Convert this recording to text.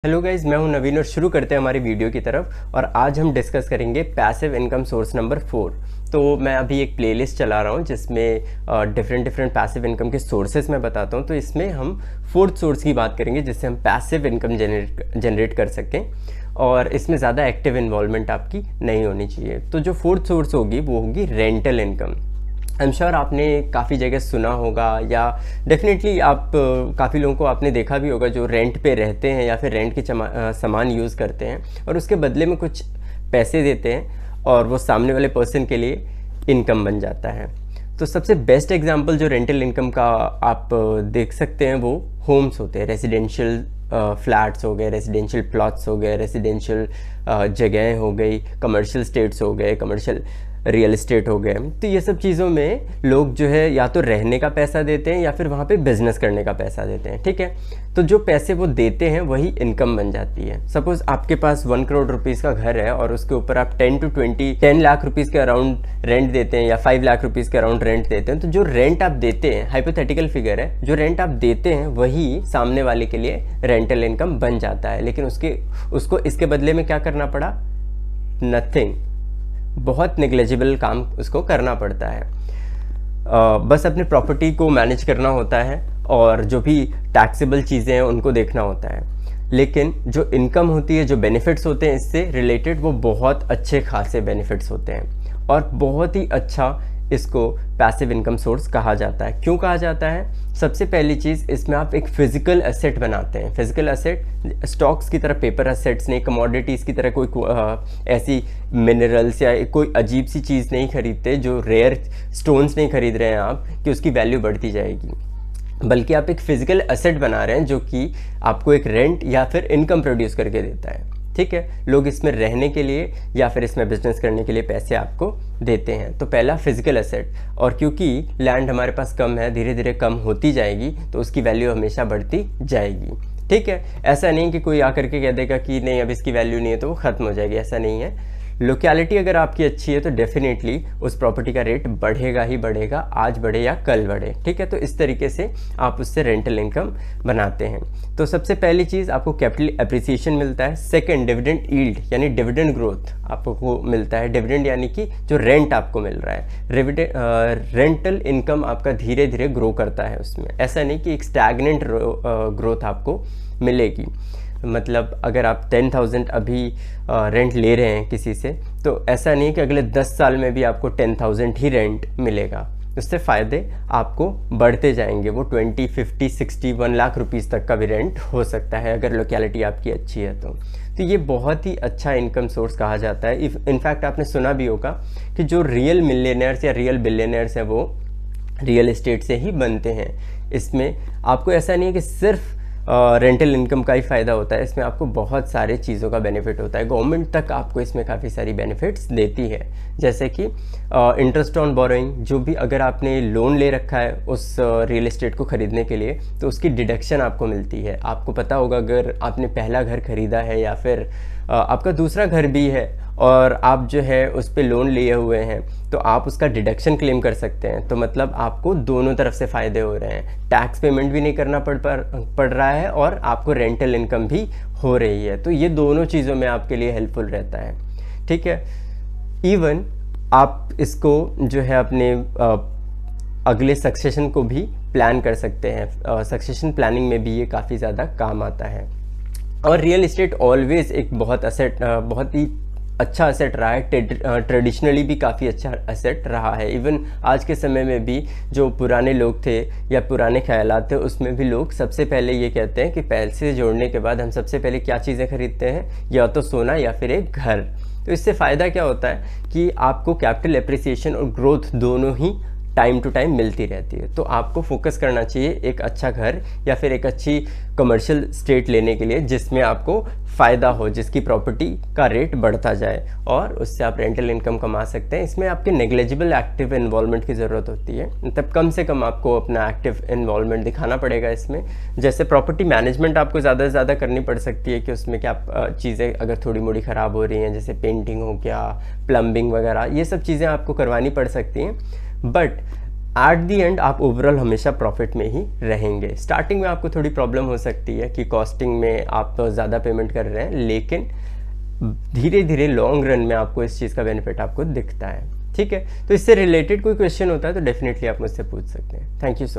Hello guys, मैं हूं नवीन और शुरू करते हैं हमारी वीडियो की तरफ। और आज हम डिस्कस करेंगे पैसिव इनकम सोर्स नंबर 4। तो मैं अभी एक प्लेलिस्ट चला रहा हूं जिसमें डिफरेंट पैसिव इनकम के सोर्सेज मैं बताता हूं। तो इसमें हम फोर्थ सोर्स की बात करेंगे जिससे हम पैसिव इनकम जनरेट कर सकें और इसमें ज़्यादा एक्टिव इन्वॉल्वमेंट आपकी नहीं होनी चाहिए। तो जो फोर्थ सोर्स होगी वो होगी rental income. I am sure आपने काफ़ी जगह सुना होगा या डेफिनेटली आप काफ़ी लोगों को आपने देखा भी होगा जो रेंट पे रहते हैं या फिर रेंट के सामान यूज़ करते हैं और उसके बदले में कुछ पैसे देते हैं और वो सामने वाले पर्सन के लिए इनकम बन जाता है। तो सबसे बेस्ट एग्जांपल जो रेंटल इनकम का आप देख सकते हैं वो होम्स होते हैं। रेजिडेंशियल फ्लैट्स हो गए, रेजिडेंशियल प्लॉट्स हो गए, रेजिडेंशियल जगहें हो गई, कमर्शियल स्टेट्स हो गए, कमर्शियल रियल एस्टेट हो गए। तो ये सब चीज़ों में लोग जो है या तो रहने का पैसा देते हैं या फिर वहाँ पे बिजनेस करने का पैसा देते हैं। ठीक है, तो जो पैसे वो देते हैं वही इनकम बन जाती है। सपोज आपके पास 1 करोड़ रुपीज़ का घर है और उसके ऊपर आप 10 लाख रुपीज़ के अराउंड रेंट देते हैं या 5 लाख रुपीज़ के अराउंड रेंट देते हैं। तो जो रेंट आप देते हैं, हाइपोथेटिकल फिगर है, जो रेंट आप देते हैं वही सामने वाले के लिए रेंटल इनकम बन जाता है। लेकिन उसको इसके बदले में क्या करना पड़ा? नथिंग। बहुत नेग्लिजिबल काम उसको करना पड़ता है। बस अपने प्रॉपर्टी को मैनेज करना होता है और जो भी टैक्सेबल चीज़ें हैं उनको देखना होता है। लेकिन जो इनकम होती है, जो बेनिफिट्स होते हैं इससे रिलेटेड, वो बहुत अच्छे खासे बेनिफिट्स होते हैं और बहुत ही अच्छा इसको पैसिव इनकम सोर्स कहा जाता है। क्यों कहा जाता है? सबसे पहली चीज़, इसमें आप एक फिजिकल एसेट बनाते हैं। फिजिकल एसेट स्टॉक्स की तरह, पेपर एसेट्स नहीं, कमोडिटीज़ की तरह कोई ऐसी मिनरल्स या कोई अजीब सी चीज़ नहीं खरीदते, जो रेयर स्टोन्स नहीं खरीद रहे हैं आप कि उसकी वैल्यू बढ़ती जाएगी, बल्कि आप एक फिजिकल एसेट बना रहे हैं जो कि आपको एक रेंट या फिर इनकम प्रोड्यूस करके देता है। ठीक है, लोग इसमें रहने के लिए या फिर इसमें बिजनेस करने के लिए पैसे आपको देते हैं। तो पहला फिजिकल एसेट, और क्योंकि लैंड हमारे पास कम है, धीरे धीरे कम होती जाएगी तो उसकी वैल्यू हमेशा बढ़ती जाएगी। ठीक है, ऐसा नहीं कि कोई आकर के कह देगा कि नहीं अब इसकी वैल्यू नहीं है तो वो ख़त्म हो जाएगी, ऐसा नहीं है। लोकेलिटी अगर आपकी अच्छी है तो डेफिनेटली उस प्रॉपर्टी का रेट बढ़ेगा ही बढ़ेगा, आज बढ़े या कल बढ़े। ठीक है, तो इस तरीके से आप उससे रेंटल इनकम बनाते हैं। तो सबसे पहली चीज़, आपको कैपिटल एप्रिसिएशन मिलता है। सेकंड, डिविडेंड यील्ड यानी डिविडेंड ग्रोथ आपको मिलता है। डिविडेंड यानी कि जो रेंट आपको मिल रहा है, रेंटल इनकम आपका धीरे धीरे ग्रो करता है उसमें। ऐसा नहीं कि एक स्टैग्नेंट ग्रोथ आपको मिलेगी। मतलब अगर आप 10,000 अभी रेंट ले रहे हैं किसी से, तो ऐसा नहीं कि अगले 10 साल में भी आपको 10,000 ही रेंट मिलेगा। उससे फ़ायदे आपको बढ़ते जाएंगे। वो 20, 50, 60, 1 लाख रुपीज़ तक का भी रेंट हो सकता है अगर लोकेलिटी आपकी अच्छी है तो ये बहुत ही अच्छा इनकम सोर्स कहा जाता है। इनफैक्ट आपने सुना भी होगा कि जो रियल मिलियनेयर्स या रियल बिलियनेयर्स हैं वो रियल एस्टेट से ही बनते हैं। इसमें आपको ऐसा नहीं है कि सिर्फ रेंटल इनकम का ही फ़ायदा होता है, इसमें आपको बहुत सारे चीज़ों का बेनिफिट होता है। गवर्नमेंट तक आपको इसमें काफ़ी सारी बेनिफिट्स देती है, जैसे कि इंटरेस्ट ऑन बोरोइंग। जो भी अगर आपने लोन ले रखा है उस रियल एस्टेट को ख़रीदने के लिए तो उसकी डिडक्शन आपको मिलती है। आपको पता होगा अगर आपने पहला घर ख़रीदा है या फिर आपका दूसरा घर भी है और आप जो है उस पर लोन लिए हुए हैं तो आप उसका डिडक्शन क्लेम कर सकते हैं। तो मतलब आपको दोनों तरफ से फ़ायदे हो रहे हैं, टैक्स पेमेंट भी नहीं करना पड़ रहा है और आपको रेंटल इनकम भी हो रही है। तो ये दोनों चीज़ों में आपके लिए हेल्पफुल रहता है। ठीक है, इवन आप इसको जो है अपने अगले सक्सेशन को भी प्लान कर सकते हैं। सक्सेशन प्लानिंग में भी ये काफ़ी ज़्यादा काम आता है। और रियल एस्टेट ऑलवेज एक बहुत ही अच्छा एसेट रहा है, ट्रेडिशनली भी काफ़ी अच्छा एसेट रहा है। इवन आज के समय में भी जो पुराने लोग थे या पुराने ख्यालात थे उसमें भी लोग सबसे पहले ये कहते हैं कि पैसे जोड़ने के बाद हम सबसे पहले क्या चीज़ें खरीदते हैं, या तो सोना या फिर एक घर। तो इससे फ़ायदा क्या होता है कि आपको कैपिटल एप्रिसिएशन और ग्रोथ दोनों ही टाइम टू टाइम मिलती रहती है। तो आपको फोकस करना चाहिए एक अच्छा घर या फिर एक अच्छी कमर्शियल स्टेट लेने के लिए जिसमें आपको फ़ायदा हो, जिसकी प्रॉपर्टी का रेट बढ़ता जाए और उससे आप रेंटल इनकम कमा सकते हैं। इसमें आपके नेग्लिजिबल एक्टिव इन्वॉल्वमेंट की ज़रूरत होती है, मतलब कम से कम आपको अपना एक्टिव इन्वॉल्वमेंट दिखाना पड़ेगा इसमें। जैसे प्रॉपर्टी मैनेजमेंट आपको ज़्यादा से ज़्यादा करनी पड़ सकती है कि उसमें क्या चीज़ें अगर थोड़ी मोड़ी ख़राब हो रही हैं, जैसे पेंटिंग हो गया, प्लम्बिंग वगैरह, ये सब चीज़ें आपको करवानी पड़ सकती हैं। बट एट दी एंड आप ओवरऑल हमेशा प्रॉफिट में ही रहेंगे। स्टार्टिंग में आपको थोड़ी प्रॉब्लम हो सकती है कि कॉस्टिंग में आप तो ज़्यादा पेमेंट कर रहे हैं, लेकिन धीरे धीरे लॉन्ग रन में आपको इस चीज़ का बेनिफिट आपको दिखता है। ठीक है, तो इससे रिलेटेड कोई क्वेश्चन होता है तो डेफिनेटली आप मुझसे पूछ सकते हैं। Thank you so much.